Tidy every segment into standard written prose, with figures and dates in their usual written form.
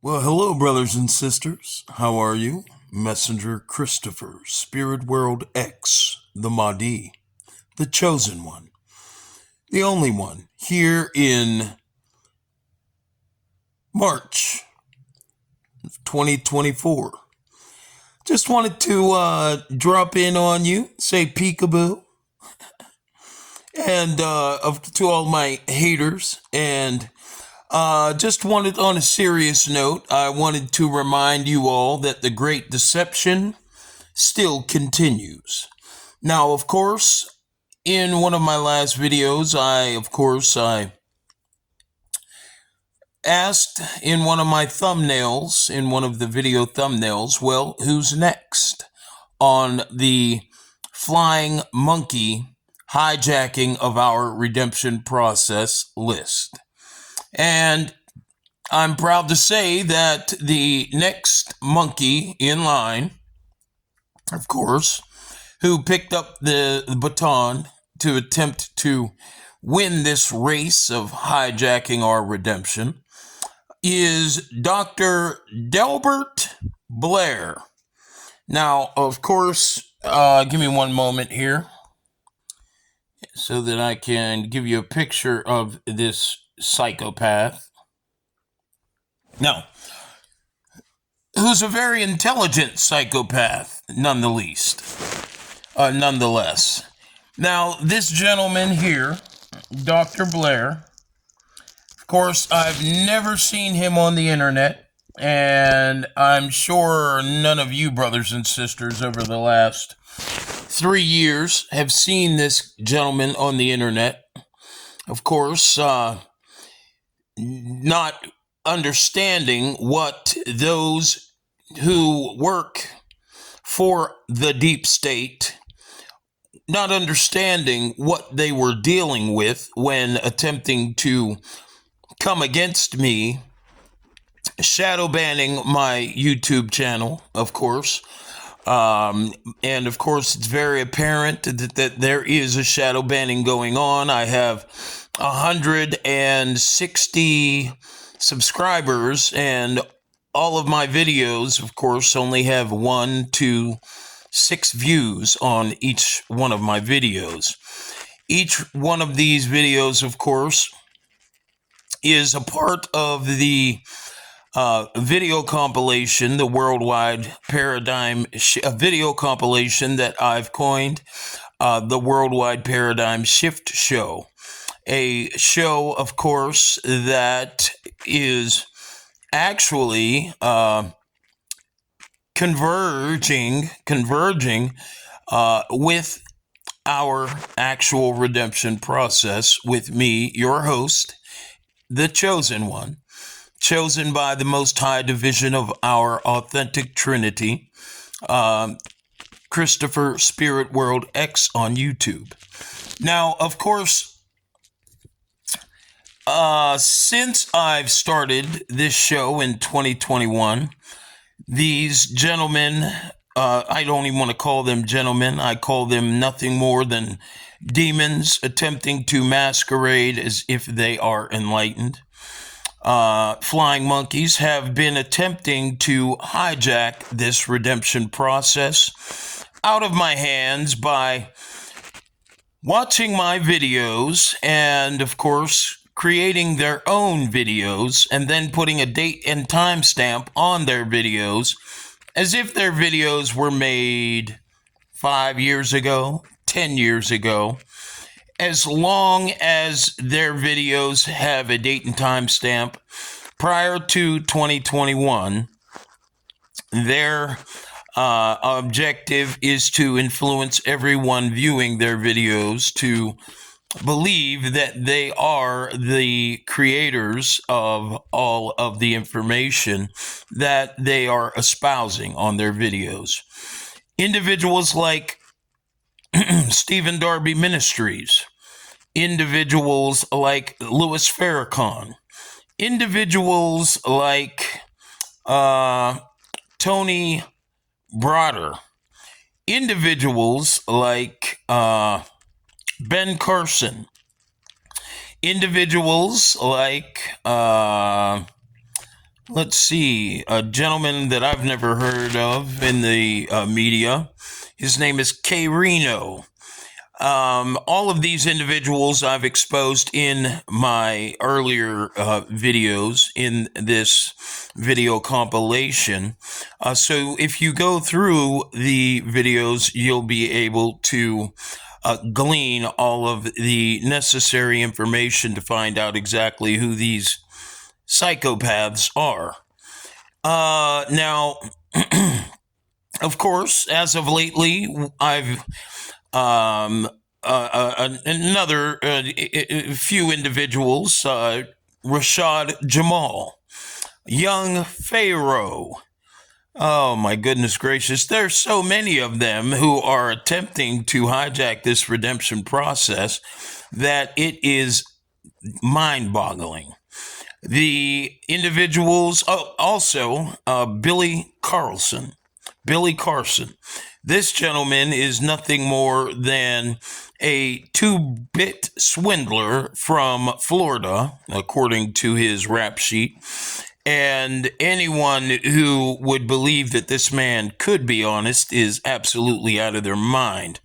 Well, hello, brothers and sisters. How are you? Messenger Christopher, Spirit World X, the Mahdi, the Chosen One, the only one, here in March of 2024. Just wanted to drop in on you, say peekaboo, and to all my haters, and just wanted, on a serious note, I wanted to remind you all that the Great Deception still continues. Now, of course, in one of my last videos, I asked in one of my thumbnails, in one of the video thumbnails, well, who's next on the flying monkey hijacking of our redemption process list? And I'm proud to say that the next monkey in line, of course, who picked up the baton to attempt to win this race of hijacking our redemption, is Dr. Delbert Blair. Now, of course, give me one moment here so that I can give you a picture of this psychopath. Now, who's a very intelligent psychopath, nonetheless. Now, this gentleman here, Dr. Blair, of course, I've never seen him on the internet, and I'm sure none of you brothers and sisters over the last 3 years have seen this gentleman on the internet. Of course, not understanding what those who work for the deep state, not understanding what they were dealing with when attempting to come against me, shadow banning my YouTube channel, of course. And of course, it's very apparent that there is a shadow banning going on. I have 160 subscribers, and all of my videos, of course, only have 1 to 6 views on each one of my videos. Each one of these videos, of course, is a part of the video compilation, the worldwide paradigm video compilation that I've coined, the Worldwide Paradigm Shift Show. A show, of course, that is actually converging with our actual redemption process with me, your host, the Chosen One, chosen by the Most High Division of our Authentic Trinity, Christopher Spirit World X on YouTube. Now, of course, since I've started this show in 2021, these gentlemen, I don't even want to call them gentlemen, I call them nothing more than demons attempting to masquerade as if they are enlightened. Flying monkeys have been attempting to hijack this redemption process out of my hands by watching my videos and, of course, creating their own videos and then putting a date and time stamp on their videos as if their videos were made 5 years ago, 10 years ago. As long as their videos have a date and time stamp prior to 2021, their objective is to influence everyone viewing their videos to believe that they are the creators of all of the information that they are espousing on their videos. Individuals like Stephen Darby Ministries, individuals like Louis Farrakhan, individuals like Tony Broder, individuals like Ben Carson, individuals like let's see, a gentleman that I've never heard of in the media. His name is K Reno. All of these individuals I've exposed in my earlier videos in this video compilation. So if you go through the videos, you'll be able to glean all of the necessary information to find out exactly who these psychopaths are. Now, of course, as of lately, I've another few individuals, Rashad Jamal, young Pharaoh. Oh my goodness gracious, there's so many of them who are attempting to hijack this redemption process that it is mind-boggling. The individuals, also Billy Carlson. Billy Carson. This gentleman is nothing more than a 2-bit swindler from Florida, according to his rap sheet. And anyone who would believe that this man could be honest is absolutely out of their mind.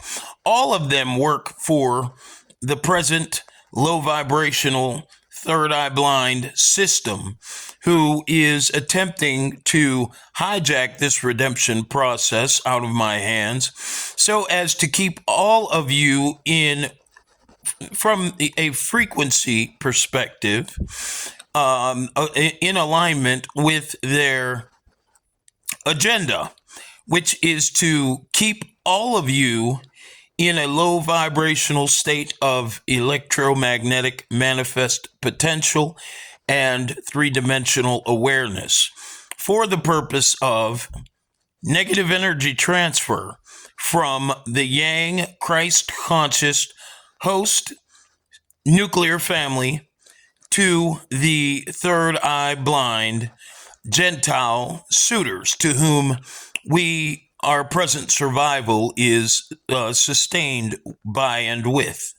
All of them work for the present low vibrational third eye blind system, who is attempting to hijack this redemption process out of my hands so as to keep all of you in, from a frequency perspective, in alignment with their agenda, which is to keep all of you in a low vibrational state of electromagnetic manifest potential and three-dimensional awareness for the purpose of negative energy transfer from the Yang Christ conscious host nuclear family to the third eye blind Gentile suitors to whom our present survival is sustained by and with.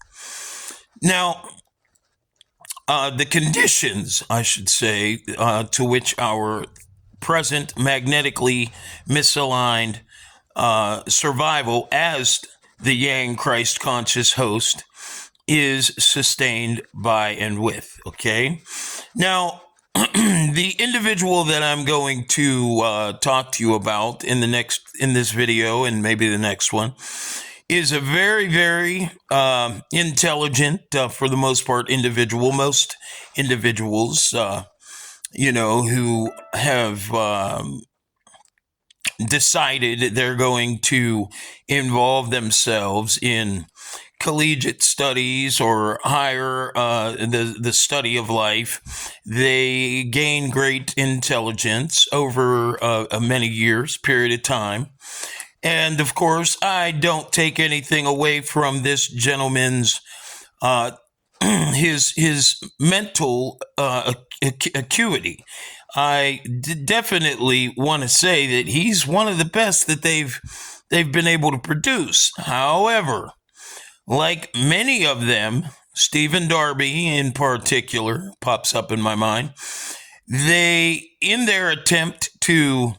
Now, the conditions, I should say, to which our present magnetically misaligned survival as the Yang Christ conscious host is sustained by and with. Okay? Now, the individual that I'm going to talk to you about in this video and maybe the next one is a very, very intelligent, for the most part, individual. Most individuals, who have decided they're going to involve themselves in collegiate studies or higher the study of life, they gain great intelligence over a many years period of time. And of course, I don't take anything away from this gentleman's his mental acuity. I definitely want to say that he's one of the best that they've been able to produce. However, like many of them, Stephen Darby in particular pops up in my mind. They, in their attempt to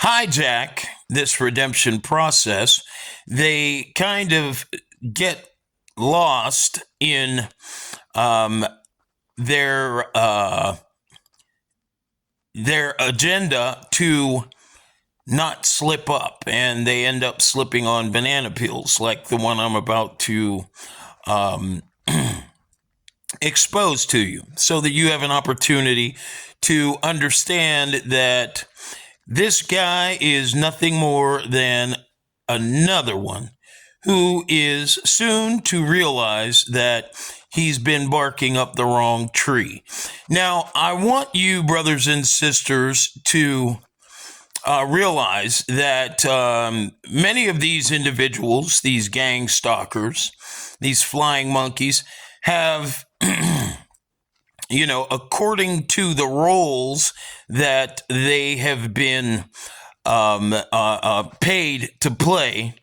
hijack this redemption process, they kind of get lost in their agenda to not slip up, and they end up slipping on banana peels like the one I'm about to expose to you, so that you have an opportunity to understand that this guy is nothing more than another one who is soon to realize that he's been barking up the wrong tree. Now, I want you, brothers and sisters, to realize that many of these individuals, these gang stalkers, these flying monkeys, have, according to the roles that they have been paid to play,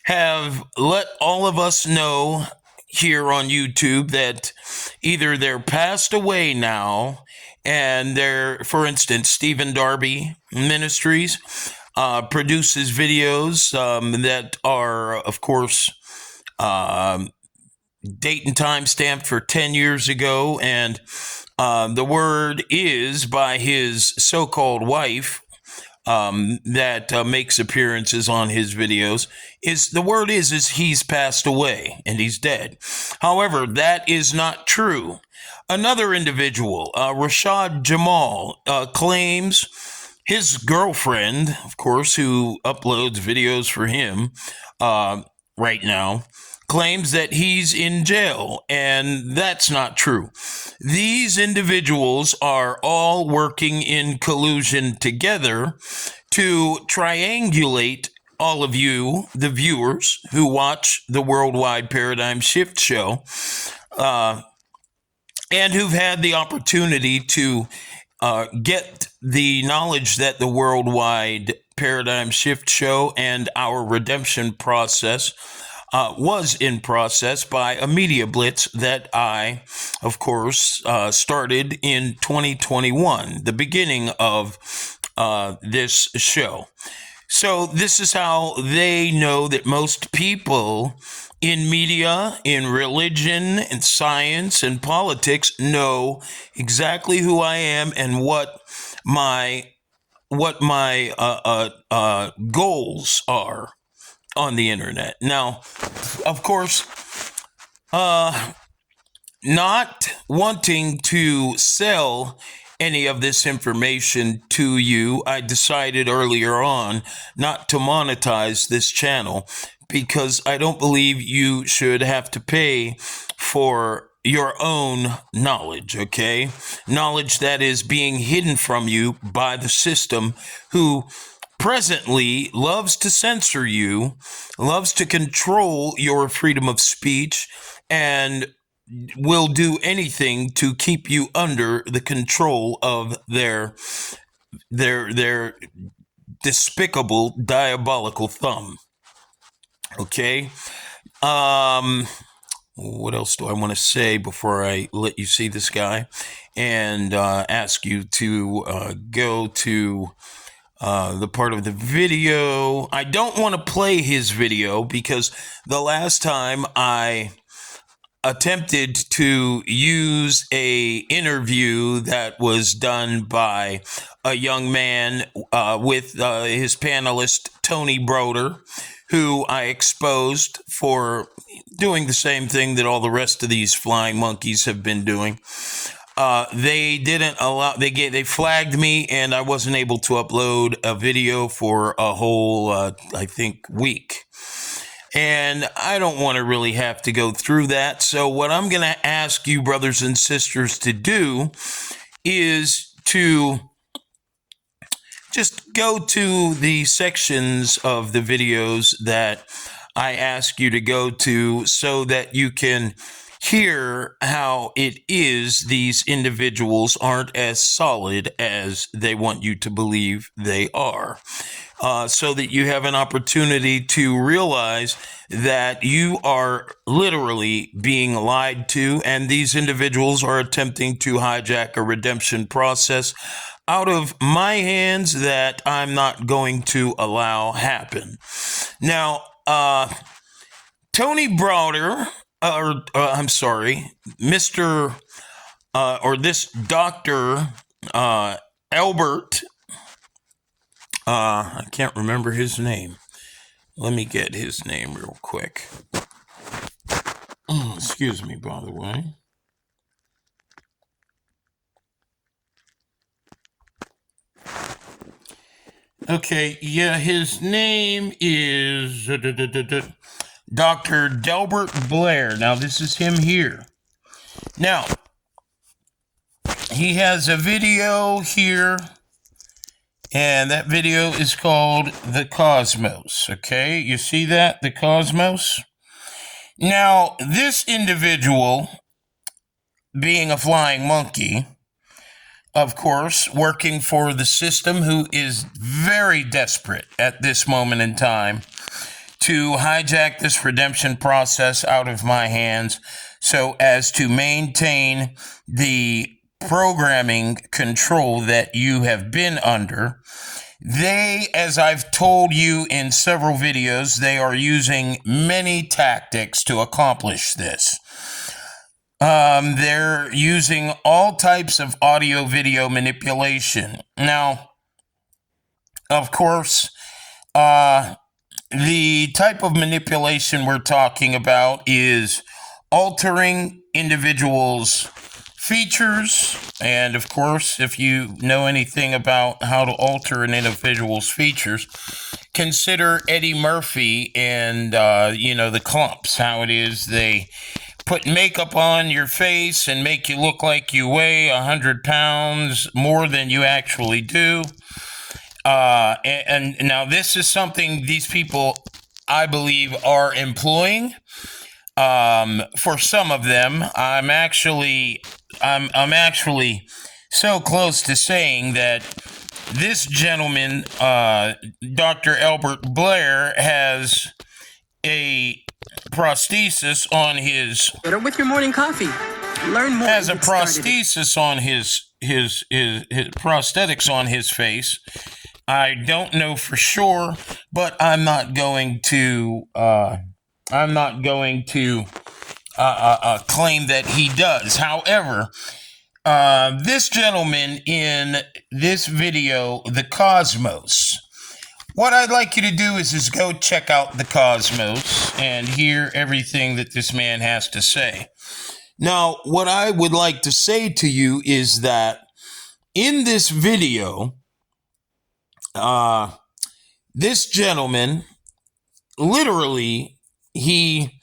have let all of us know here on YouTube that either they're passed away now And there, for instance, Stephen Darby Ministries produces videos that are, of course, date and time stamped for 10 years ago. And the word is by his so-called wife that makes appearances on his videos is he's passed away and he's dead. However, that is not true. Another individual, Rashad Jamal, claims his girlfriend, of course, who uploads videos for him right now, claims that he's in jail, and that's not true. These individuals are all working in collusion together to triangulate all of you, the viewers who watch the Worldwide Paradigm Shift show, and who've had the opportunity to get the knowledge that the Worldwide Paradigm Shift show and our redemption process was in process by a media blitz that I, of course, started in 2021, the beginning of this show. So this is how they know that most people in media, in religion, in science, and politics know exactly who I am and what my goals are on the internet. Now, of course, not wanting to sell any of this information to you, I decided earlier on not to monetize this channel because I don't believe you should have to pay for your own knowledge, okay? Knowledge that is being hidden from you by the system who presently loves to censor you, loves to control your freedom of speech, and will do anything to keep you under the control of their despicable, diabolical thumb. Okay? What else do I want to say before I let you see this guy and ask you to go to the part of the video? I don't want to play his video because the last time I attempted to use a interview that was done by a young man with his panelist Tony Broder, who I exposed for doing the same thing that all the rest of these flying monkeys have been doing. They didn't allow. They flagged me, and I wasn't able to upload a video for a whole, I think, week. And I don't want to really have to go through that. So what I'm going to ask you, brothers and sisters, to do is to just go to the sections of the videos that I ask you to go to so that you can hear how it is these individuals aren't as solid as they want you to believe they are. So that you have an opportunity to realize that you are literally being lied to, and these individuals are attempting to hijack a redemption process out of my hands that I'm not going to allow happen. Now, Tony Browder, I'm sorry, Mr. Or this Dr. Albert, I can't remember his name. Let me get his name real quick. Excuse me, by the way. Okay, yeah, his name is Dr. Delbert Blair. Now, this is him here. Now, he has a video here, and that video is called The Cosmos. Okay, you see that? The Cosmos? Now, this individual, being a flying monkey, of course, working for the system, who is very desperate at this moment in time to hijack this redemption process out of my hands so as to maintain the programming control that you have been under. They, as I've told you in several videos, they are using many tactics to accomplish this. They're using all types of audio video manipulation. Now, of course, the type of manipulation we're talking about is altering individuals' features. And of course, if you know anything about how to alter an individual's features, consider Eddie Murphy and, the Clumps, how it is they put makeup on your face and make you look like you weigh 100 pounds more than you actually do. And now this is something these people, I believe, are employing. For some of them, I'm actually so close to saying that this gentleman, Dr. Albert Blair, has a prosthesis on his. Better with your morning coffee. Learn more. Has a prosthesis on his prosthetics on his face. I don't know for sure, but I'm not going to claim that he does. However, this gentleman in this video, The Cosmos, what I'd like you to do is go check out The Cosmos and hear everything that this man has to say. Now, what I would like to say to you is that in this video, this gentleman, literally, he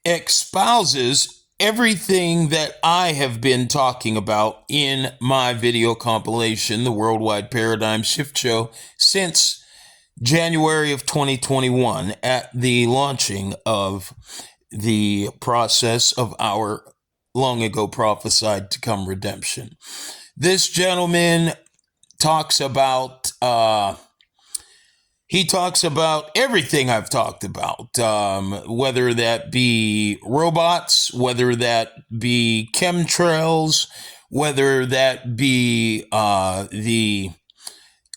espouses everything that I have been talking about in my video compilation, The Worldwide Paradigm Shift Show, since January of 2021 at the launching of the process of our long ago prophesied to come redemption. This gentleman talks about everything I've talked about, whether that be robots, whether that be chemtrails, whether that be the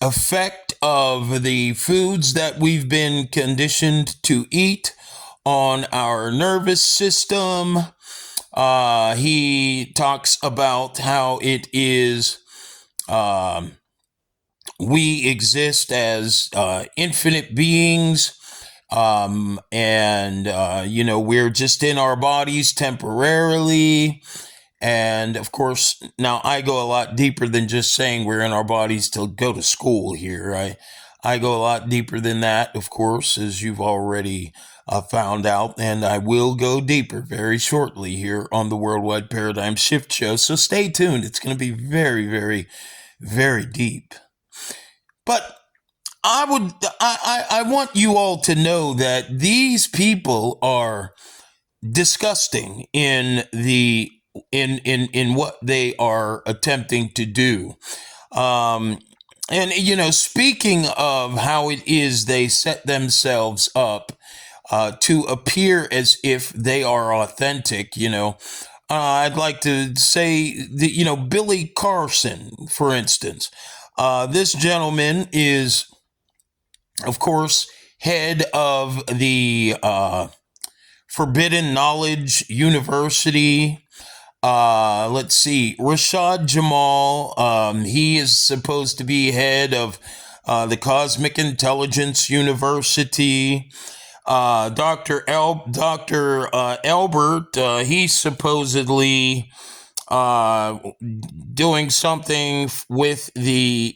effect of the foods that we've been conditioned to eat on our nervous system. He talks about how it is we exist as infinite beings, and we're just in our bodies temporarily. And of course, now I go a lot deeper than just saying we're in our bodies to go to school here. I go a lot deeper than that, of course, as you've already found out, and I will go deeper very shortly here on the Worldwide Paradigm Shift Show. So stay tuned. It's going to be very, very, very deep. But I want you all to know that these people are disgusting in what they are attempting to do. Speaking of how it is they set themselves up to appear as if they are authentic, I'd like to say that, Billy Carson, for instance. This gentleman is, of course, head of the Forbidden Knowledge University. Let's see, Rashad Jamal. He is supposed to be head of the Cosmic Intelligence University. Dr. Albert, he's supposedly doing something with a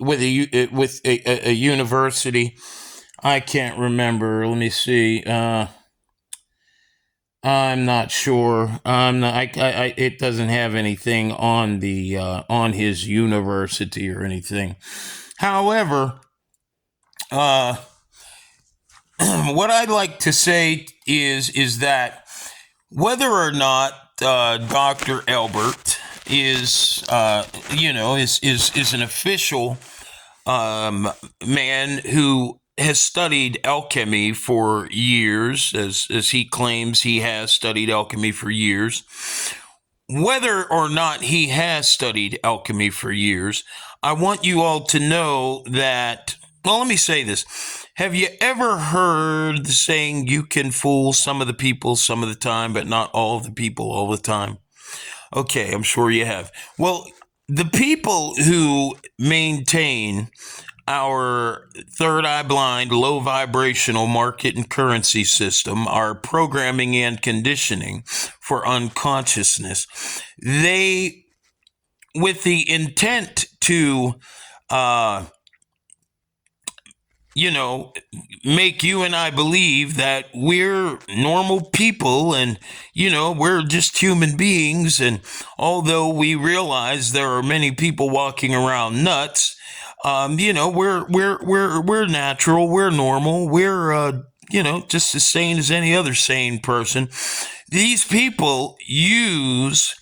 university. I can't remember. Let me see. I'm not sure. It doesn't have anything on the on his university or anything. However, what I'd like to say is that whether or not Dr. Albert is an official man who has studied alchemy for years, as he claims he has studied alchemy for years, whether or not he has studied alchemy for years, I want you all to know that, well, let me say this. Have you ever heard the saying, you can fool some of the people some of the time, but not all of the people all the time? Okay, I'm sure you have. Well, the people who maintain our third eye blind, low vibrational market and currency system, our programming and conditioning for unconsciousness, they, with the intent to, uh, make you and I believe that we're normal people and, we're just human beings. And although we realize there are many people walking around nuts, we're natural, we're normal, we're, just as sane as any other sane person. These people use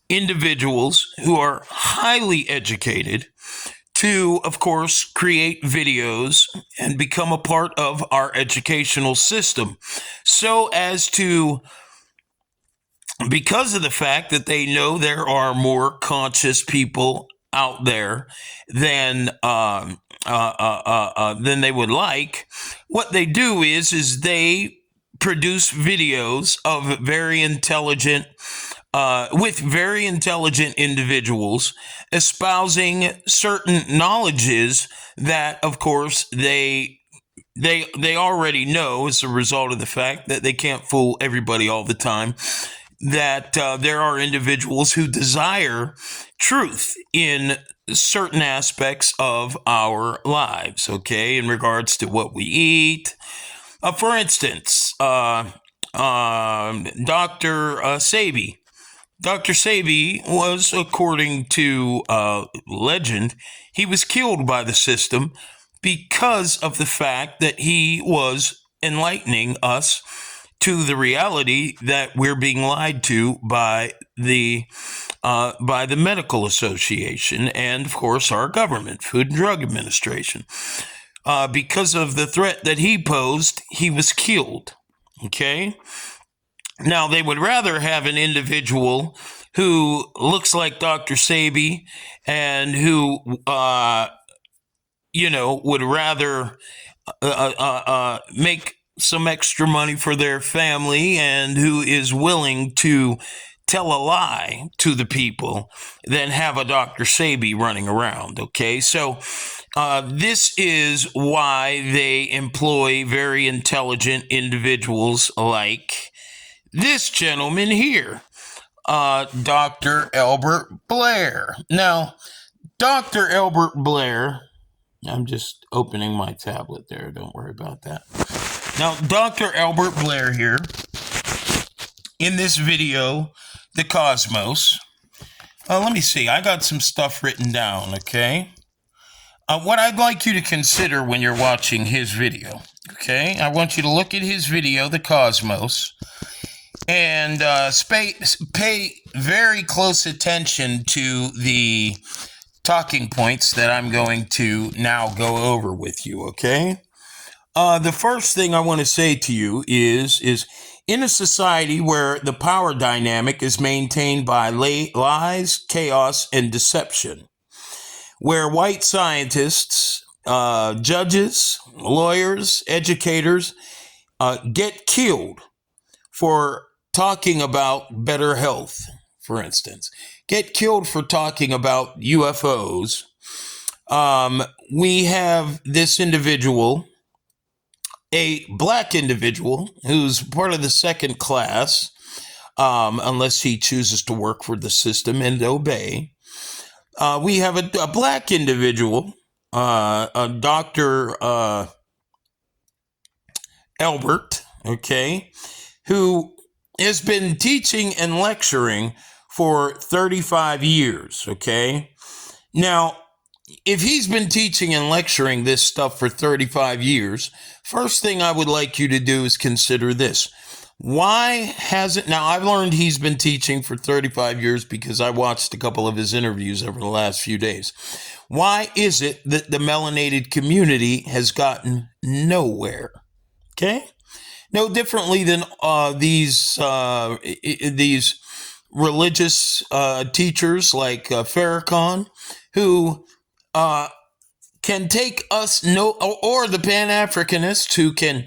individuals who are highly educated to, of course, create videos and become a part of our educational system so as to, because of the fact that they know there are more conscious people out there than they would like, what they do is they produce videos of very intelligent with very intelligent individuals espousing certain knowledges that, of course, they already know as a result of the fact that they can't fool everybody all the time, that there are individuals who desire truth in certain aspects of our lives, okay, in regards to what we eat. For instance, Dr. Sebi. Dr. Sebi was, according to legend, he was killed by the system because of the fact that he was enlightening us to the reality that we're being lied to by the Medical Association and, of course, our government, Food and Drug Administration. Because of the threat that he posed, he was killed. Okay? Now, they would rather have an individual who looks like Dr. Sebi and who, would rather make some extra money for their family and who is willing to tell a lie to the people than have a Dr. Sebi running around. Okay, so this is why they employ very intelligent individuals like this gentleman here, Dr. Albert Blair. Now, Dr. Albert Blair, I'm just opening my tablet there, don't worry about that. Now, Dr. Albert Blair here, in this video, The Cosmos, let me see, I got some stuff written down, okay? What I'd like you to consider when you're watching his video, okay? I want you to look at his video, The Cosmos, and pay very close attention to the talking points that I'm going to now go over with you, okay? The first thing I want to say to you is in a society where the power dynamic is maintained by lies, chaos, and deception, where white scientists, judges, lawyers, educators get killed for talking about better health, for instance, get killed for talking about UFOs. We have this individual, a black individual who's part of the second class, unless he chooses to work for the system and obey. We have a black individual, a Dr. Albert, okay, who has been teaching and lecturing for 35 years, okay? Now, if he's been teaching and lecturing this stuff for 35 years, first thing I would like you to do is consider this. Why hasn't, now I've learned he's been teaching for 35 years because I watched a couple of his interviews over the last few days. Why is it that the melanated community has gotten nowhere? Okay? No differently than these religious teachers like Farrakhan, who can take us or the Pan-Africanists who can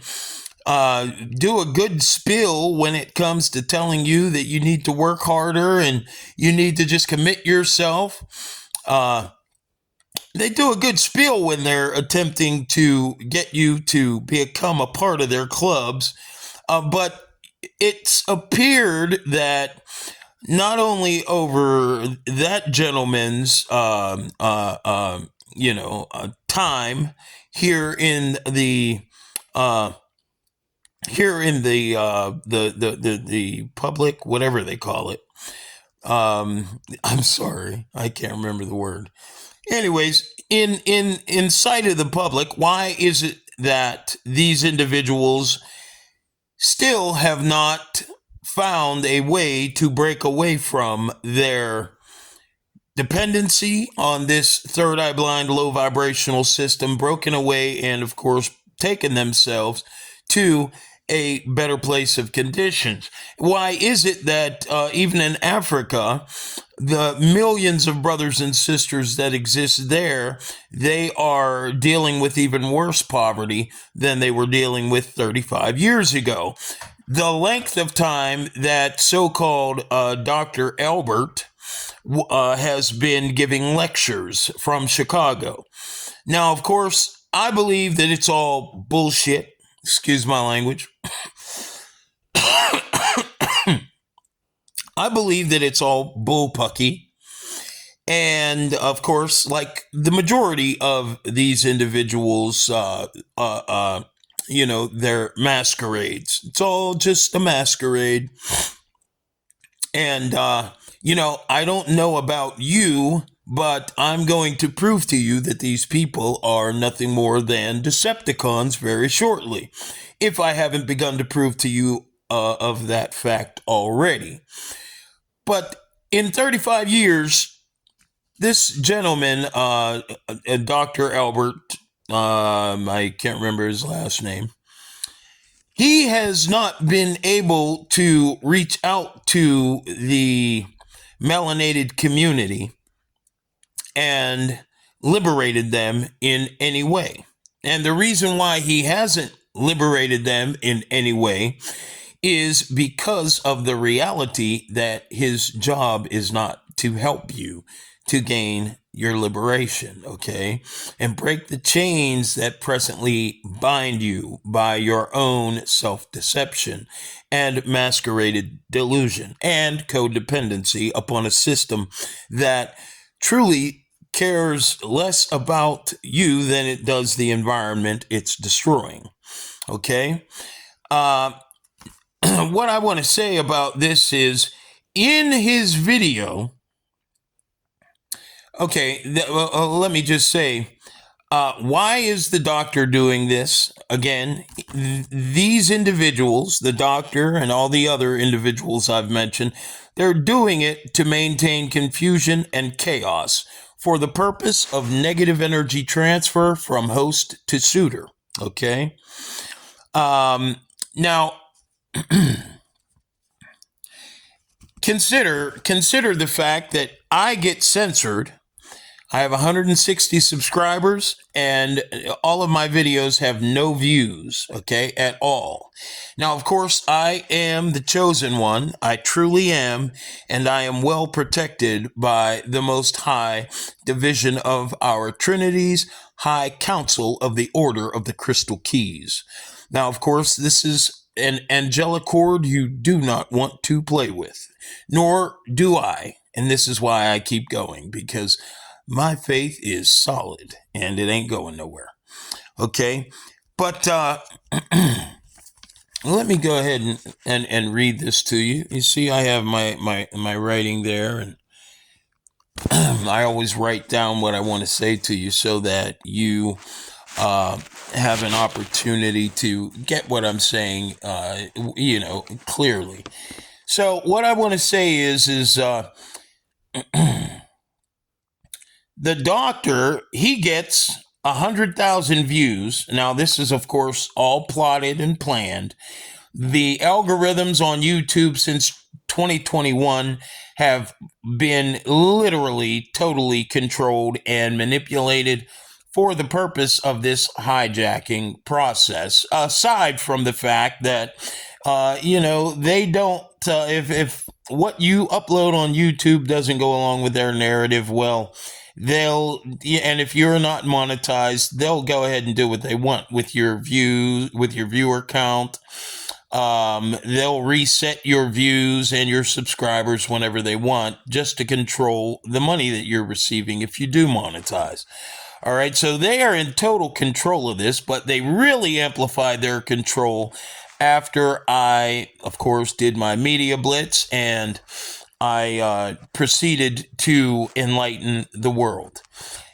do a good spill when it comes to telling you that you need to work harder and you need to just commit yourself. They do a good spiel when they're attempting to get you to become a part of their clubs. But it's appeared that not only over that gentleman's, time here in the the public, whatever they call it. I'm sorry, I can't remember the word. Anyways, in sight of the public, why is it that these individuals still have not found a way to break away from their dependency on this third eye blind, low vibrational system, broken away, and of course, taken themselves to a better place of conditions? Why is it that even in Africa, the millions of brothers and sisters that exist there, they are dealing with even worse poverty than they were dealing with 35 years ago? The length of time that so-called Dr. Albert has been giving lectures from Chicago. Now, of course, I believe that it's all bullshit. Excuse my language. I believe that it's all bullpucky. And of course, like the majority of these individuals, their masquerades. It's all just a masquerade. And, I don't know about you, but I'm going to prove to you that these people are nothing more than Decepticons very shortly, if I haven't begun to prove to you of that fact already. But in 35 years, this gentleman, Dr. Albert, I can't remember his last name, he has not been able to reach out to the melanated community and liberated them in any way. And the reason why he hasn't liberated them in any way is because of the reality that his job is not to help you to gain your liberation, okay? And break the chains that presently bind you by your own self-deception and masqueraded delusion and codependency upon a system that truly cares less about you than it does the environment it's destroying, okay? What I want to say about this is, in his video, okay, let me just say, why is the doctor doing this? Again, these individuals, the doctor and all the other individuals I've mentioned, they're doing it to maintain confusion and chaos for the purpose of negative energy transfer from host to suitor, okay? Now, consider the fact that I get censored. I have 160 subscribers, and all of my videos have no views, okay, at all. Now, of course, I am the chosen one. I truly am, and I am well protected by the Most High Division of our Trinity's High Council of the Order of the Crystal Keys. Now, of course, this is an angelic cord you do not want to play with, nor do I, and this is why I keep going, because my faith is solid and it ain't going nowhere. Okay. But let me go ahead and read this to you. You see, I have my writing there, and I always write down what I want to say to you so that you have an opportunity to get what I'm saying, clearly. So what I want to say is the doctor, he gets 100,000 views. Now, this is, of course, all plotted and planned. The algorithms on YouTube since 2021 have been literally totally controlled and manipulated for the purpose of this hijacking process. Aside from the fact that, they don't, if what you upload on YouTube doesn't go along with their narrative, well, and if you're not monetized, they'll go ahead and do what they want with your views, with your viewer count. They'll reset your views and your subscribers whenever they want, just to control the money that you're receiving if you do monetize. All right, so they are in total control of this, but they really amplified their control after I, of course, did my media blitz and I proceeded to enlighten the world.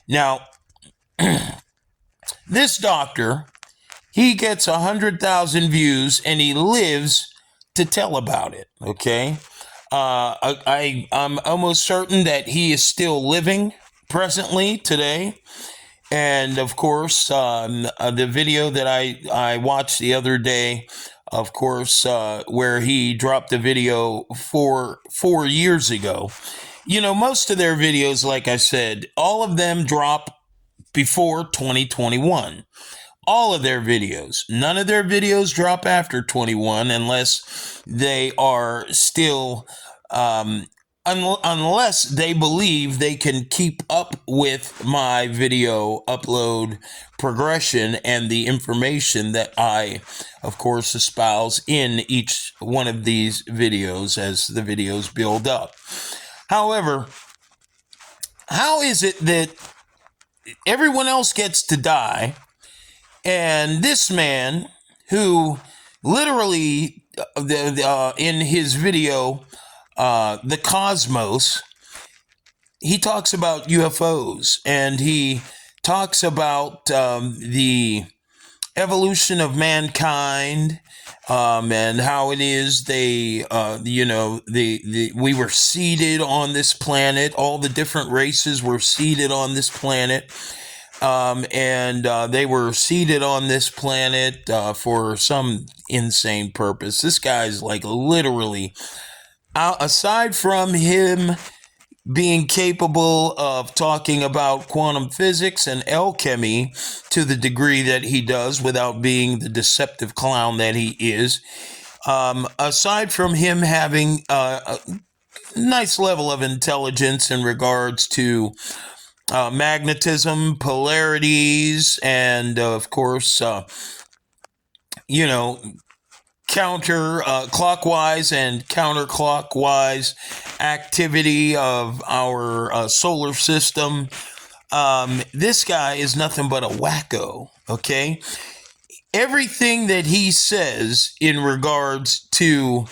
Now, this doctor, he gets 100,000 views and he lives to tell about it, okay? I'm almost certain that he is still living presently today. And of course, the video that I watched the other day, of course, where he dropped the video 4 years ago. Most of their videos, like I said, all of them drop before 2021. All of their videos. None of their videos drop after 21 unless they are still, unless they believe they can keep up with my video upload progression and the information that I, of course, espouse in each one of these videos as the videos build up. However, how is it that everyone else gets to die and this man, who literally in his video, The Cosmos, he talks about UFOs and he talks about the evolution of mankind, and how it is we were seeded on this planet. All the different races were seeded on this planet. And they were seeded on this planet for some insane purpose. This guy's like literally, aside from him being capable of talking about quantum physics and alchemy to the degree that he does without being the deceptive clown that he is, aside from him having a nice level of intelligence in regards to magnetism, polarities, and of course, clockwise and counterclockwise activity of our solar system. This guy is nothing but a wacko, okay? Everything that he says in regards to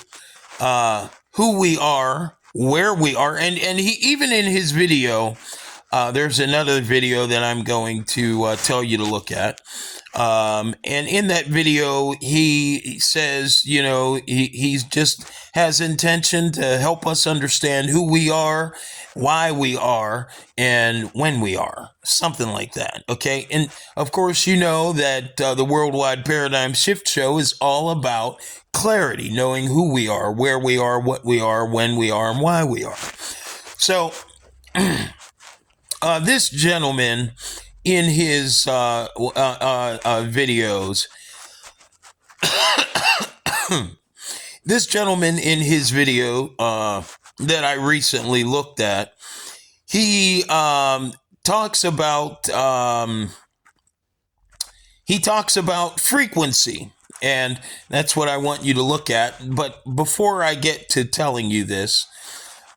who we are, where we are, and he, even in his video, there's another video that I'm going to tell you to look at. And in that video, he says, he's just has intention to help us understand who we are, why we are, and when we are. Something like that. Okay. And of course, you know that the Worldwide Paradigm Shift Show is all about clarity, knowing who we are, where we are, what we are, when we are, and why we are. So, this gentleman in his videos, this gentleman in his video that I recently looked at, he talks about frequency, and that's what I want you to look at. But before I get to telling you this,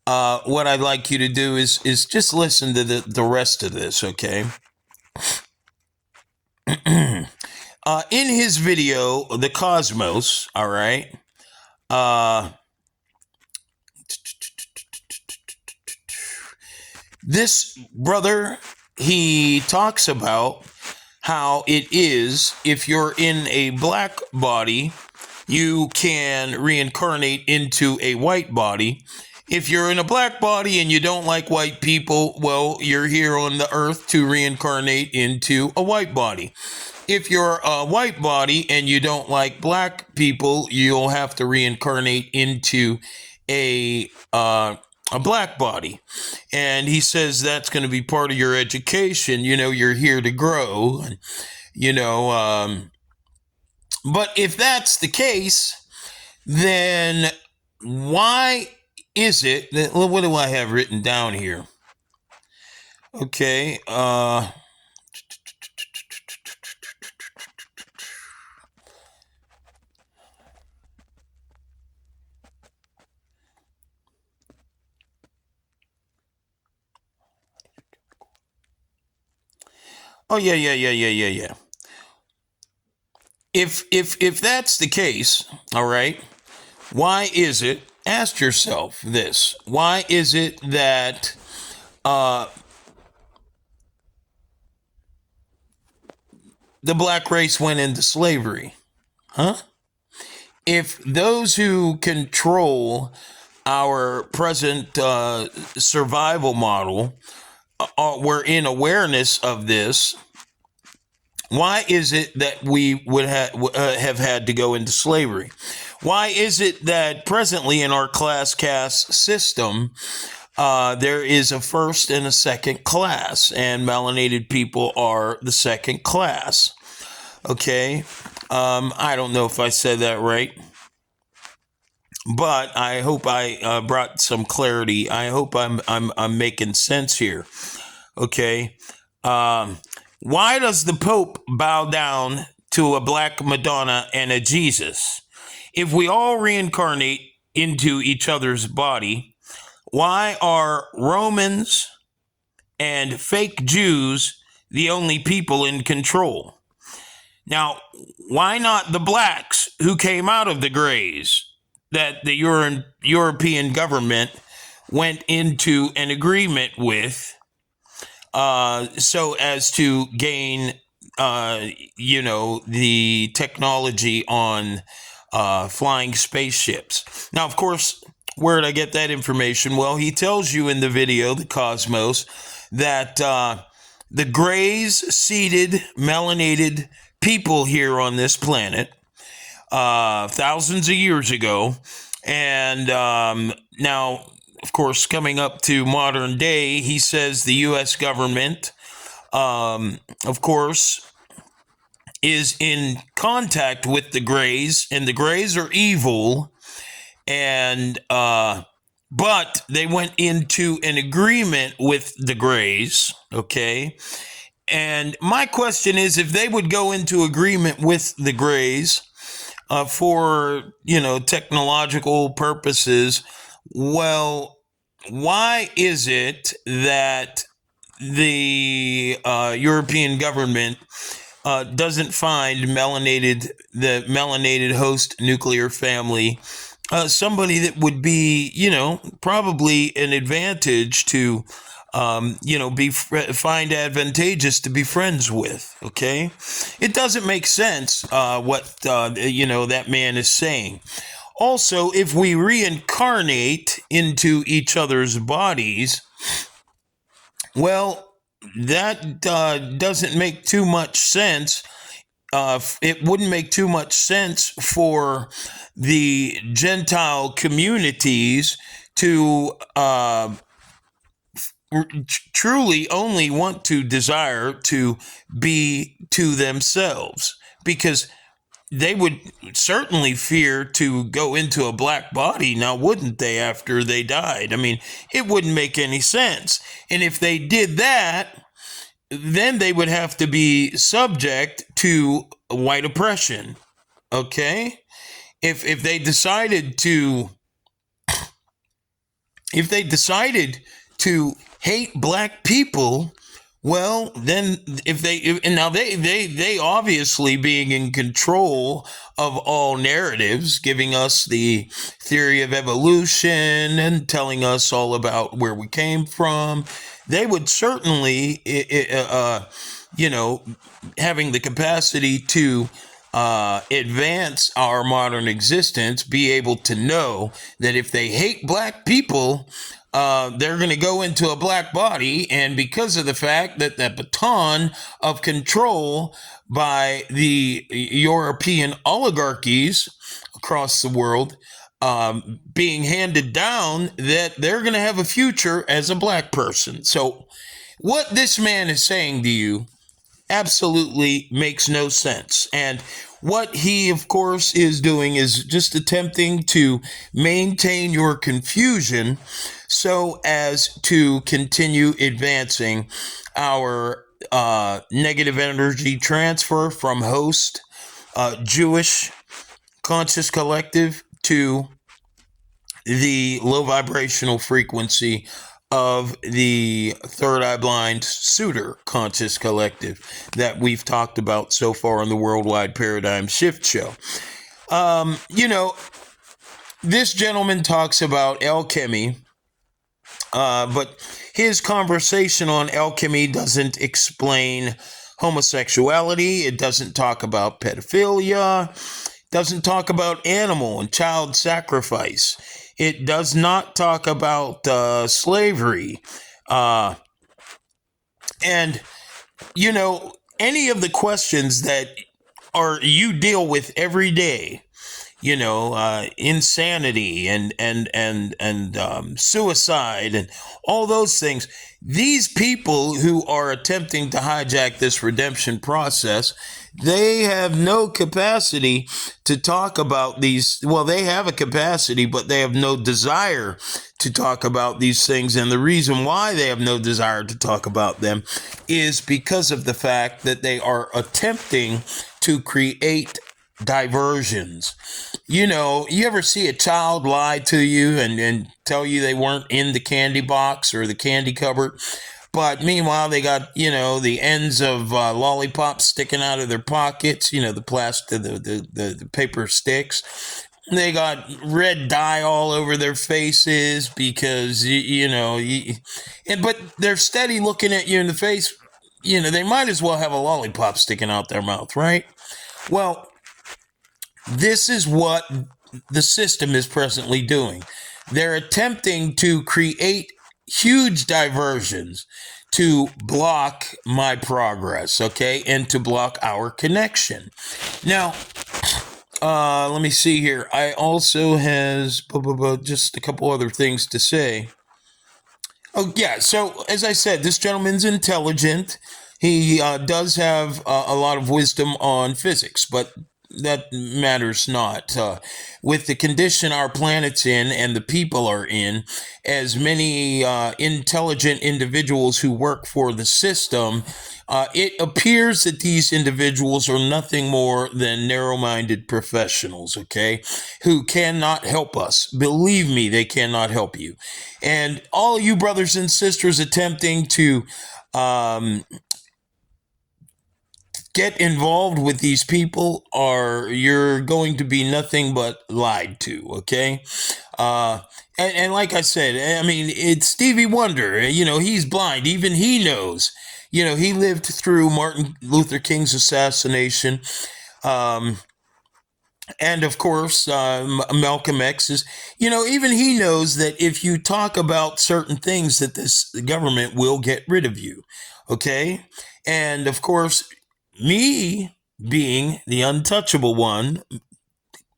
what I'd like you to do is just listen to the rest of this, okay? In his video, The Cosmos, all right, this brother, he talks about how it is if you're in a black body, you can reincarnate into a white body. If you're in a black body and you don't like white people, well, you're here on the earth to reincarnate into a white body. If you're a white body and you don't like black people, you'll have to reincarnate into a black body. And he says that's going to be part of your education. You're here to grow, but if that's the case, then why is it that, what do I have written down here? Okay. Oh, yeah. If that's the case, all right, why is it, ask yourself this, why is it that the black race went into slavery? Huh? If those who control our present survival model were in awareness of this, why is it that we would have had to go into slavery? Why is it that presently in our class caste system, there is a first and a second class, and melanated people are the second class? Okay, I don't know if I said that right, but I hope I brought some clarity. I hope I'm making sense here. Okay. Why does the Pope bow down to a black Madonna and a Jesus? If we all reincarnate into each other's body, why are Romans and fake Jews the only people in control? Now, why not the blacks who came out of the grays that the European government went into an agreement with so as to gain, the technology on flying spaceships? Now, of course, where did I get that information? Well, he tells you in the video, The Cosmos, that the grays seeded melanated people here on this planet thousands of years ago. And now, of course, coming up to modern day, he says the U.S. government, of course, is in contact with the grays, and the grays are evil. And but they went into an agreement with the grays, okay? And my question is, if they would go into agreement with the grays for, technological purposes, well, why is it that the European government doesn't find the melanated host nuclear family somebody that would be, probably an advantage to, find advantageous to be friends with? Okay, it doesn't make sense what that man is saying. Also, if we reincarnate into each other's bodies, well, that doesn't make too much sense. It wouldn't make too much sense for the Gentile communities to truly only want to desire to be to themselves, because they would certainly fear to go into a black body, now wouldn't they, after they died? I mean, it wouldn't make any sense. And if they did that, then they would have to be subject to white oppression. Okay? If they decided to hate black people, well, then they obviously, being in control of all narratives, giving us the theory of evolution and telling us all about where we came from, they would certainly, having the capacity to advance our modern existence, be able to know that if they hate black people, they're going to go into a black body. And because of the fact that the baton of control by the European oligarchies across the world being handed down that they're going to have a future as a black person. So what this man is saying to you absolutely makes no sense. And what he, of course, is doing is just attempting to maintain your confusion so as to continue advancing our negative energy transfer from host Jewish conscious collective to the low vibrational frequency of the third eye blind suitor conscious collective that we've talked about so far on the Worldwide Paradigm Shift show. This gentleman talks about alchemy, but his conversation on alchemy doesn't explain homosexuality. It doesn't talk about pedophilia. Doesn't talk about animal and child sacrifice. It does not talk about slavery. And, any of the questions that you deal with every day, insanity and suicide and all those things. These people who are attempting to hijack this redemption process, they have no capacity to talk about these. Well, they have a capacity, but they have no desire to talk about these things. And the reason why they have no desire to talk about them is because of the fact that they are attempting to create diversions. You ever see a child lie to you and tell you they weren't in the candy box or the candy cupboard, but meanwhile they got the ends of lollipops sticking out of their pockets, the plastic, the paper sticks. They got red dye all over their faces because but they're steady looking at you in the face. They might as well have a lollipop sticking out their mouth, right? Well, this is what the system is presently doing. They're attempting to create huge diversions to block my progress, okay, and to block our connection. Now, let me see here. I also has just a couple other things to say. Oh, yeah. So, as I said, this gentleman's intelligent. He does have a lot of wisdom on physics, but that matters not. With the condition our planet's in and the people are in, as many intelligent individuals who work for the system, it appears that these individuals are nothing more than narrow-minded professionals, okay, who cannot help us. Believe me, they cannot help you. And all you brothers and sisters attempting to get involved with these people, you're going to be nothing but lied to, okay? And like I said, I mean, it's Stevie Wonder. He's blind. Even he knows. He lived through Martin Luther King's assassination. And of course, Malcolm X's, even he knows that if you talk about certain things that the government will get rid of you. Okay. And of course, me being the untouchable one,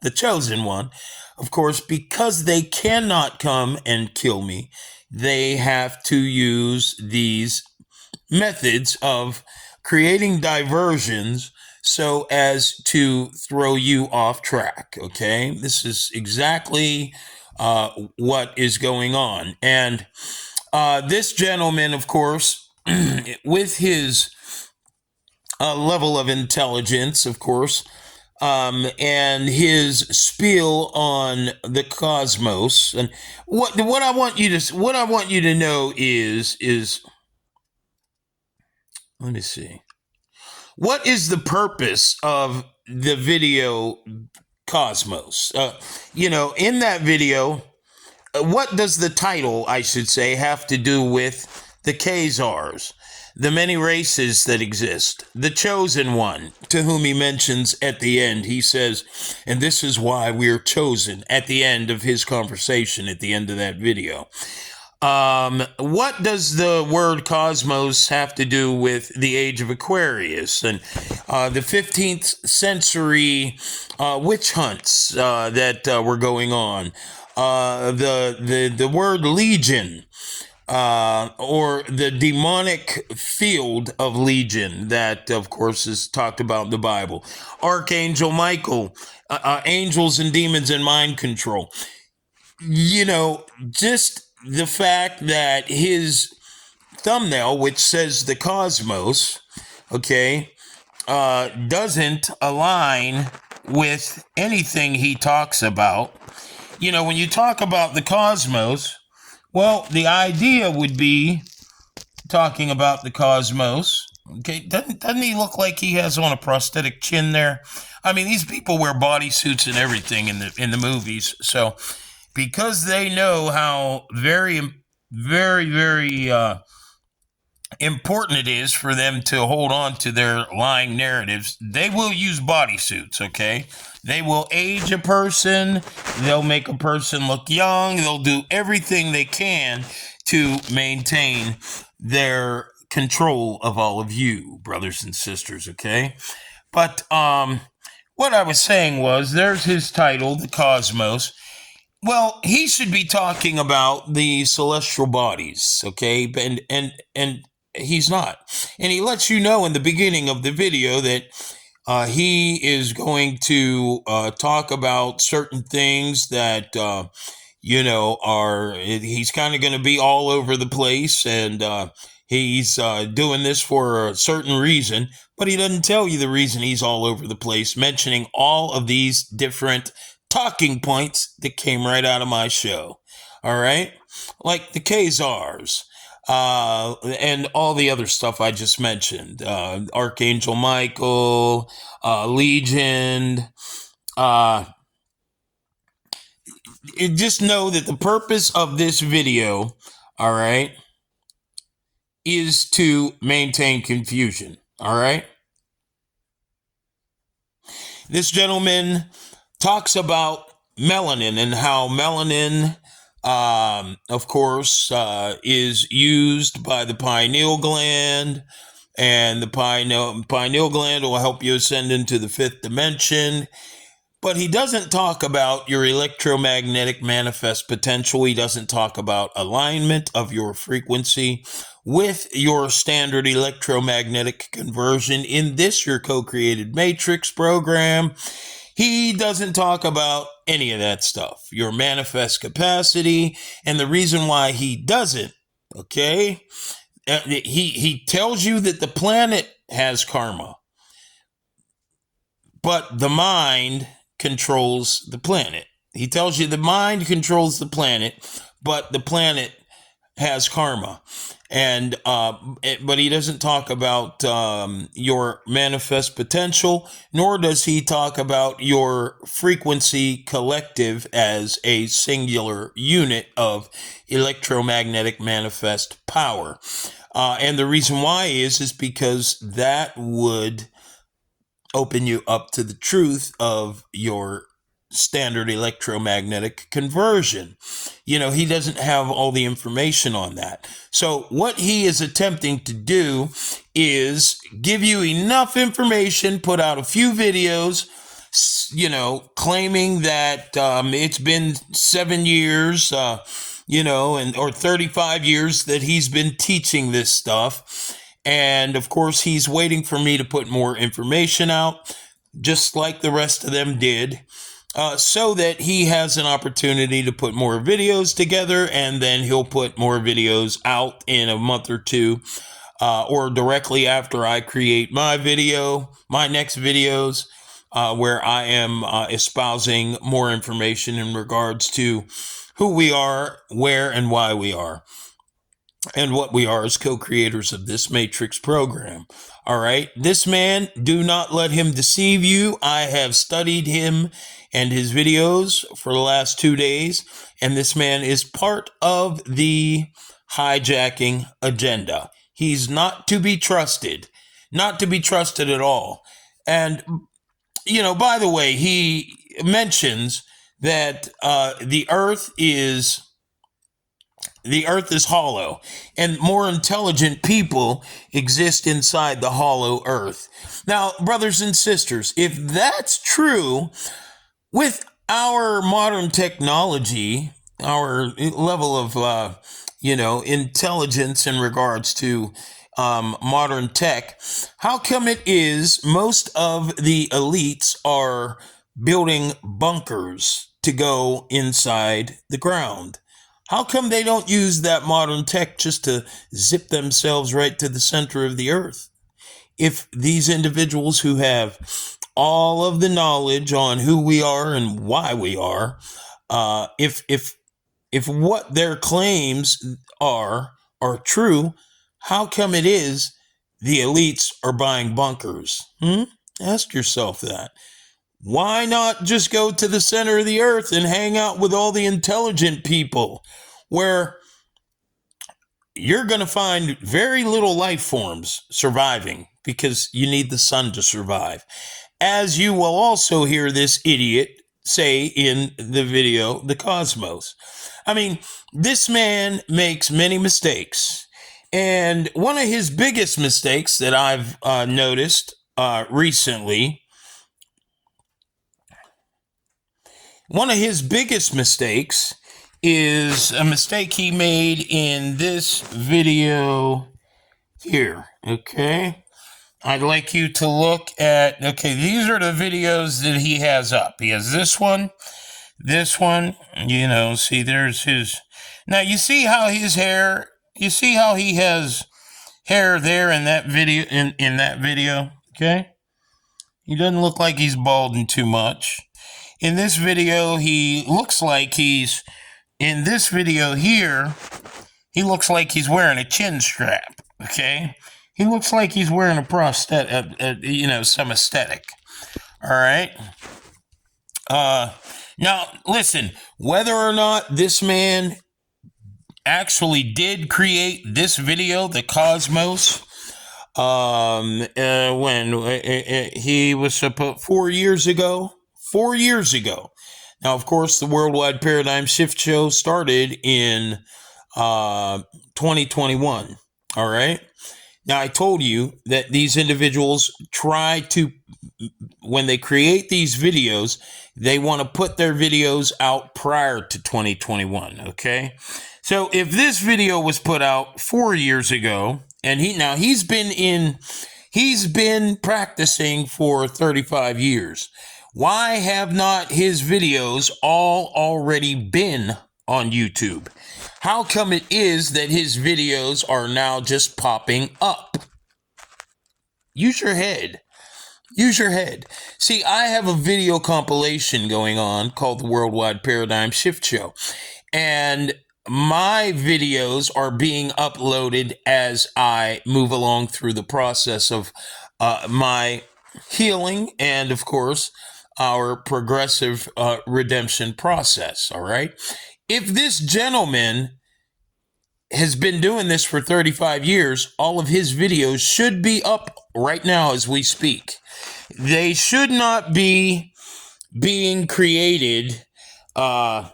the chosen one, of course, because they cannot come and kill me, they have to use these methods of creating diversions so as to throw you off track. Okay, this is exactly what is going on. And this gentleman, of course, with his level of intelligence, of course, and his spiel on the cosmos, and what I want you to know is let me see. What is the purpose of the video Cosmos? In that video, what does the title, I should say, have to do with the Khazars, the many races that exist, the chosen one, to whom he mentions at the end? He says, and this is why we're chosen, at the end of his conversation, at the end of that video. What does the word cosmos have to do with the age of Aquarius and the 15th century witch hunts that were going on? The word legion, or the demonic field of legion that, of course, is talked about in the Bible. Archangel Michael, angels and demons and mind control. Just the fact that his thumbnail, which says the cosmos, okay, doesn't align with anything he talks about. When you talk about the cosmos, well, the idea would be talking about the cosmos. Okay, doesn't he look like he has on a prosthetic chin there? I mean, these people wear bodysuits and everything in the movies. So, because they know how very, very, very important it is for them to hold on to their lying narratives, they will use bodysuits, okay? They will age a person. They'll make a person look young. They'll do everything they can to maintain their control of all of you, brothers and sisters, okay? But what I was saying was, there's his title, The Cosmos. Well, he should be talking about the celestial bodies, okay? And he's not. And he lets you know in the beginning of the video that he is going to talk about certain things that he's kind of going to be all over the place, and he's doing this for a certain reason, but he doesn't tell you the reason he's all over the place, mentioning all of these different talking points that came right out of my show. All right, like the Khazars, and all the other stuff I just mentioned, Archangel Michael, Legion. Just know that the purpose of this video, all right, is to maintain confusion. All right. This gentleman talks about melanin and how melanin, of course, is used by the pineal gland, and the pineal gland will help you ascend into the fifth dimension. But he doesn't talk about your electromagnetic manifest potential. He doesn't talk about alignment of your frequency with your standard electromagnetic conversion in this, your co-created matrix program. He doesn't talk about any of that stuff, your manifest capacity. And the reason why he doesn't, okay, he tells you that the planet has karma, but the mind controls the planet. He tells you the mind controls the planet, but the planet has karma. And but he doesn't talk about your manifest potential, nor does he talk about your frequency collective as a singular unit of electromagnetic manifest power. And the reason why is because that would open you up to the truth of your standard electromagnetic conversion. He doesn't have all the information on that. So what he is attempting to do is give you enough information, put out a few videos, claiming that it's been 7 years, or 35 years that he's been teaching this stuff. And of course, he's waiting for me to put more information out, just like the rest of them did, so that he has an opportunity to put more videos together, and then he'll put more videos out in a month or two, or directly after I create my next videos, where I am espousing more information in regards to who we are, where and why we are, and what we are as co-creators of this Matrix program. All right. This man, do not let him deceive you. I have studied him and his videos for the last 2 days, and this man is part of the hijacking agenda. He's not to be trusted at all. And, by the way, he mentions that the earth is the earth is hollow, and more intelligent people exist inside the hollow earth. Now, brothers and sisters, if that's true, with our modern technology, our level of, intelligence in regards to modern tech, how come it is most of the elites are building bunkers to go inside the ground? How come they don't use that modern tech just to zip themselves right to the center of the earth? If these individuals who have all of the knowledge on who we are and why we are, if what their claims are true, how come it is the elites are buying bunkers? Ask yourself that. Why not just go to the center of the earth and hang out with all the intelligent people, where you're going to find very little life forms surviving, because you need the sun to survive. As you will also hear this idiot say in the video, The Cosmos. I mean, this man makes many mistakes. And one of his biggest mistakes that I've noticed recently, one of his biggest mistakes is a mistake he made in this video here, okay? I'd like you to look at, these are the videos that he has up. He has this one, see, there's his. Now, you see how his hair, you see how he has hair there in that video, in that video, okay? He doesn't look like he's balding too much. In this video, he looks like in this video here, he looks like he's wearing a chin strap, okay? He looks like he's wearing a prosthetic, some aesthetic, all right? Now, listen, whether or not this man actually did create this video, The Cosmos, when he was supposed 4 years ago. 4 years ago. Now, of course, the Worldwide Paradigm Shift Show started in 2021. All right. Now, I told you that these individuals try to, when they create these videos, they want to put their videos out prior to 2021. Okay. So if this video was put out 4 years ago, and he's been practicing for 35 years. Why have not his videos all already been on YouTube? How come it is that his videos are now just popping up? Use your head. Use your head. See, I have a video compilation going on called the Worldwide Paradigm Shift Show. And my videos are being uploaded as I move along through the process of my healing and, of course, our progressive redemption process, all right? If this gentleman has been doing this for 35 years, all of his videos should be up right now as we speak. They should not be being created as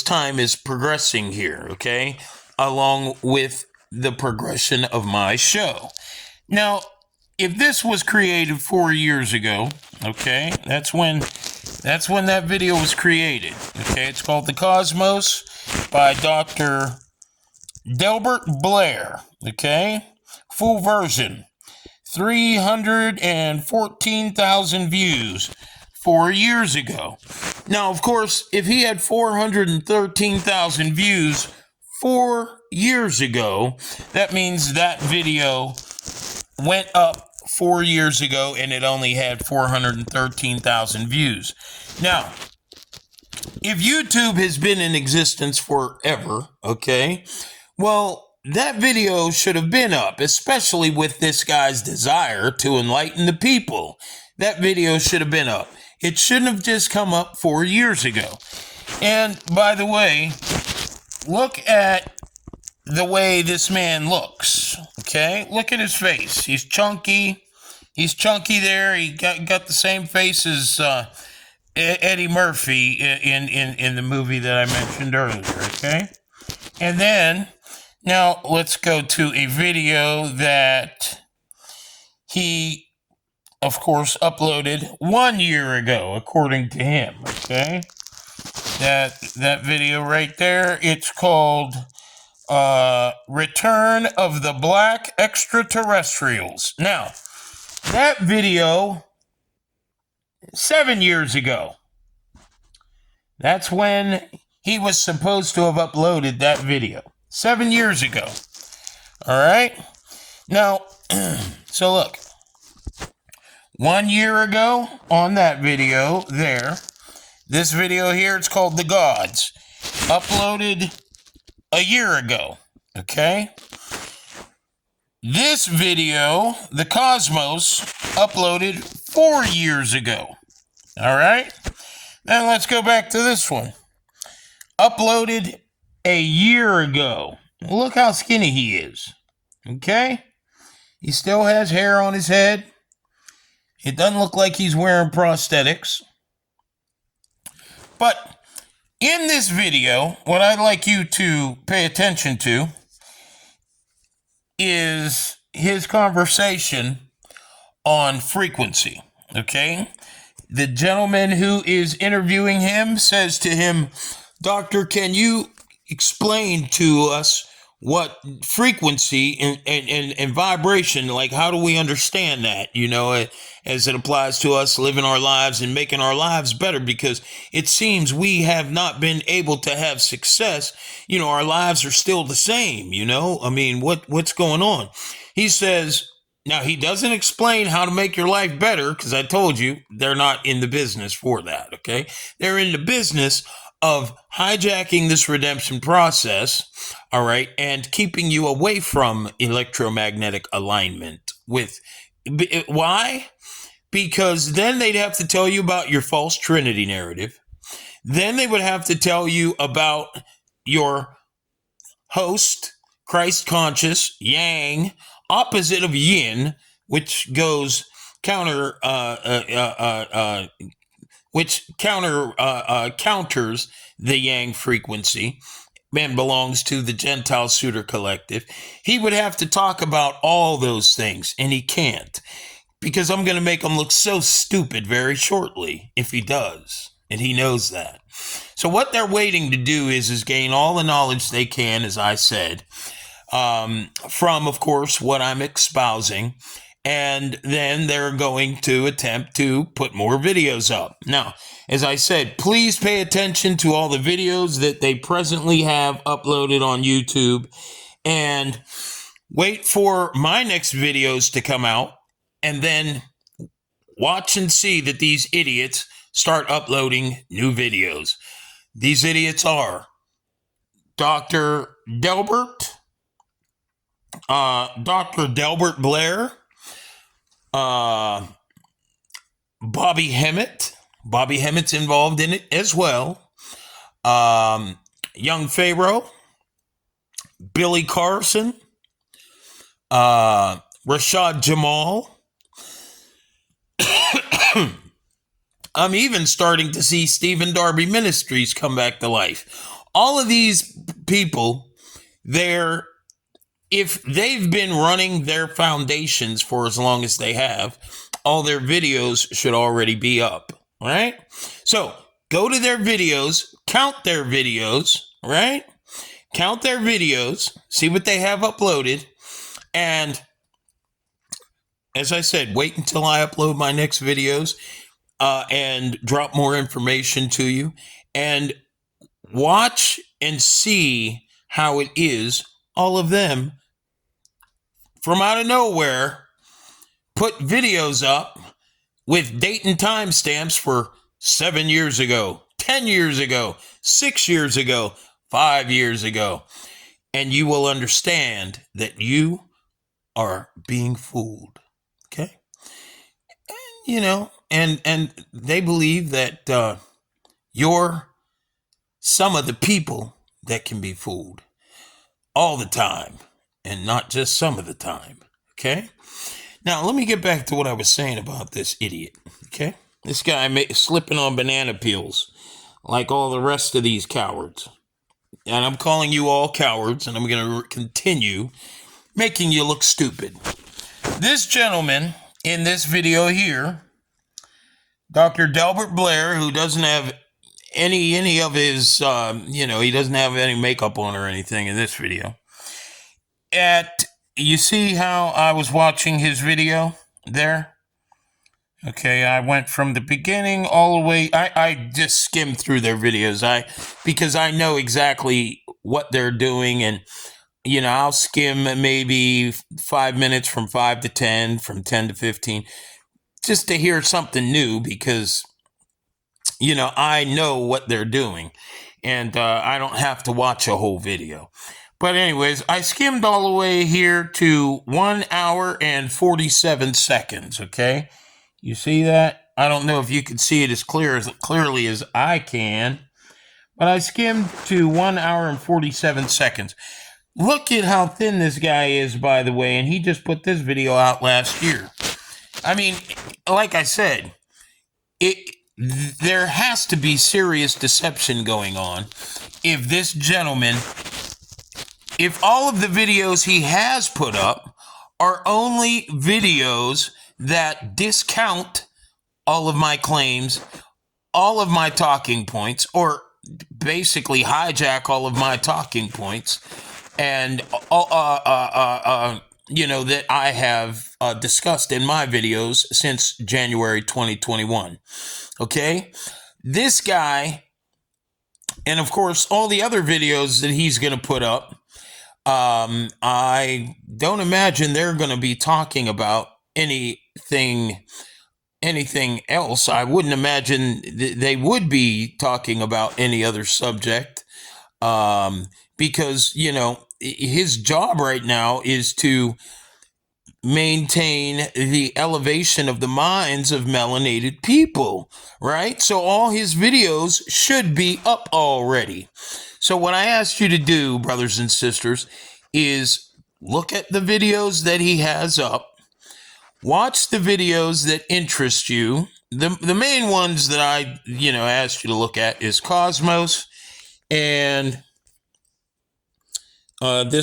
time is progressing here, okay? Along with the progression of my show. Now, if this was created 4 years ago, okay, that's when that video was created, okay? It's called The Cosmos by Dr. Delbert Blair, okay? Full version, 314,000 views 4 years ago. Now, of course, if he had 413,000 views 4 years ago, that means that video went up 4 years ago and it only had 413,000 views. Now, if YouTube has been in existence forever, okay, well, that video should have been up, especially with this guy's desire to enlighten the people. That video should have been up. It shouldn't have just come up 4 years ago. And by the way, look at the way this man looks, okay? Look at his face. He's chunky. He's chunky there. He got the same face as Eddie Murphy in the movie that I mentioned earlier, okay? And then, now let's go to a video that he, of course, uploaded 1 year ago, according to him, okay? That video right there, it's called Return of the Black Extraterrestrials. Now, that video, 7 years ago, that's when he was supposed to have uploaded that video. 7 years ago. All right? Now, so look. 1 year ago on that video there, this video here, it's called The Gods. Uploaded a year ago. Okay? This video, The Cosmos, uploaded 4 years ago. All right? Then let's go back to this one. Uploaded a year ago. Look how skinny he is. Okay? He still has hair on his head. It doesn't look like he's wearing prosthetics. But in this video, what I'd like you to pay attention to is his conversation on frequency. Okay? The gentleman who is interviewing him says to him, "Doctor, can you explain to us what frequency and vibration, like how do we understand that, as it applies to us living our lives and making our lives better? Because it seems we have not been able to have success. Our lives are still the same, I mean, what's going on?" He says, now he doesn't explain how to make your life better, because I told you they're not in the business for that, okay? They're in the business of hijacking this redemption process, all right, and keeping you away from electromagnetic alignment why? Because then they'd have to tell you about your false Trinity narrative. Then they would have to tell you about your host, Christ conscious, yang, opposite of yin, which goes counters the yang frequency and belongs to the Gentile Suitor Collective. He would have to talk about all those things, and he can't, because I'm going to make him look so stupid very shortly if he does, and he knows that. So what they're waiting to do is gain all the knowledge they can, as I said, from, of course, what I'm espousing, and then they're going to attempt to put more videos up. Now, as I said, please pay attention to all the videos that they presently have uploaded on YouTube, and wait for my next videos to come out, and then watch and see that these idiots start uploading new videos. These idiots are Dr. Delbert Blair, Bobby Hemmett. Bobby Hemmett's involved in it as well. Young Pharaoh, Billy Carson, Rashad Jamal. I'm even starting to see Stephen Darby Ministries come back to life. All of these people, if they've been running their foundations for as long as they have, all their videos should already be up, right? So go to their videos, count their videos, right? Count their videos, see what they have uploaded, and as I said, wait until I upload my next videos and drop more information to you, and watch and see how it is all of them from out of nowhere put videos up with date and time stamps for 7 years ago, 10 years ago, 6 years ago, 5 years ago. And you will understand that you are being fooled. Okay? And they believe that you're some of the people that can be fooled all the time, and not just some of the time. Okay? Now, let me get back to what I was saying about this idiot. Okay? This guy slipping on banana peels like all the rest of these cowards. And I'm calling you all cowards, and I'm going to continue making you look stupid. This gentleman in this video here, Dr. Delbert Blair, who doesn't have any of his, he doesn't have any makeup on or anything in this video. You see how I was watching his video there? Okay, I went from the beginning all the way. I just skimmed through their videos. Because I know exactly what they're doing, and I'll skim maybe 5 minutes from 5 to 10, from 10 to 15, just to hear something new, because I know what they're doing, and I don't have to watch a whole video. But anyways, I skimmed all the way here to 1 hour and 47 seconds, okay? You see that? I don't know if you can see it as clearly as I can, but I skimmed to 1 hour and 47 seconds. Look at how thin this guy is, by the way, and he just put this video out last year. I mean, like I said, there has to be serious deception going on if this gentleman, if all of the videos he has put up are only videos that discount all of my claims, all of my talking points, or basically hijack all of my talking points, and that I have discussed in my videos since January 2021. Okay, this guy, and of course all the other videos that he's going to put up, I don't imagine they're going to be talking about anything else. I wouldn't imagine they would be talking about any other subject, because his job right now is to maintain the elevation of the minds of melanated people, right? So all his videos should be up already. So what I asked you to do, brothers and sisters, is look at the videos that he has up. Watch the videos that interest you. The main ones that I, asked you to look at is Cosmos and this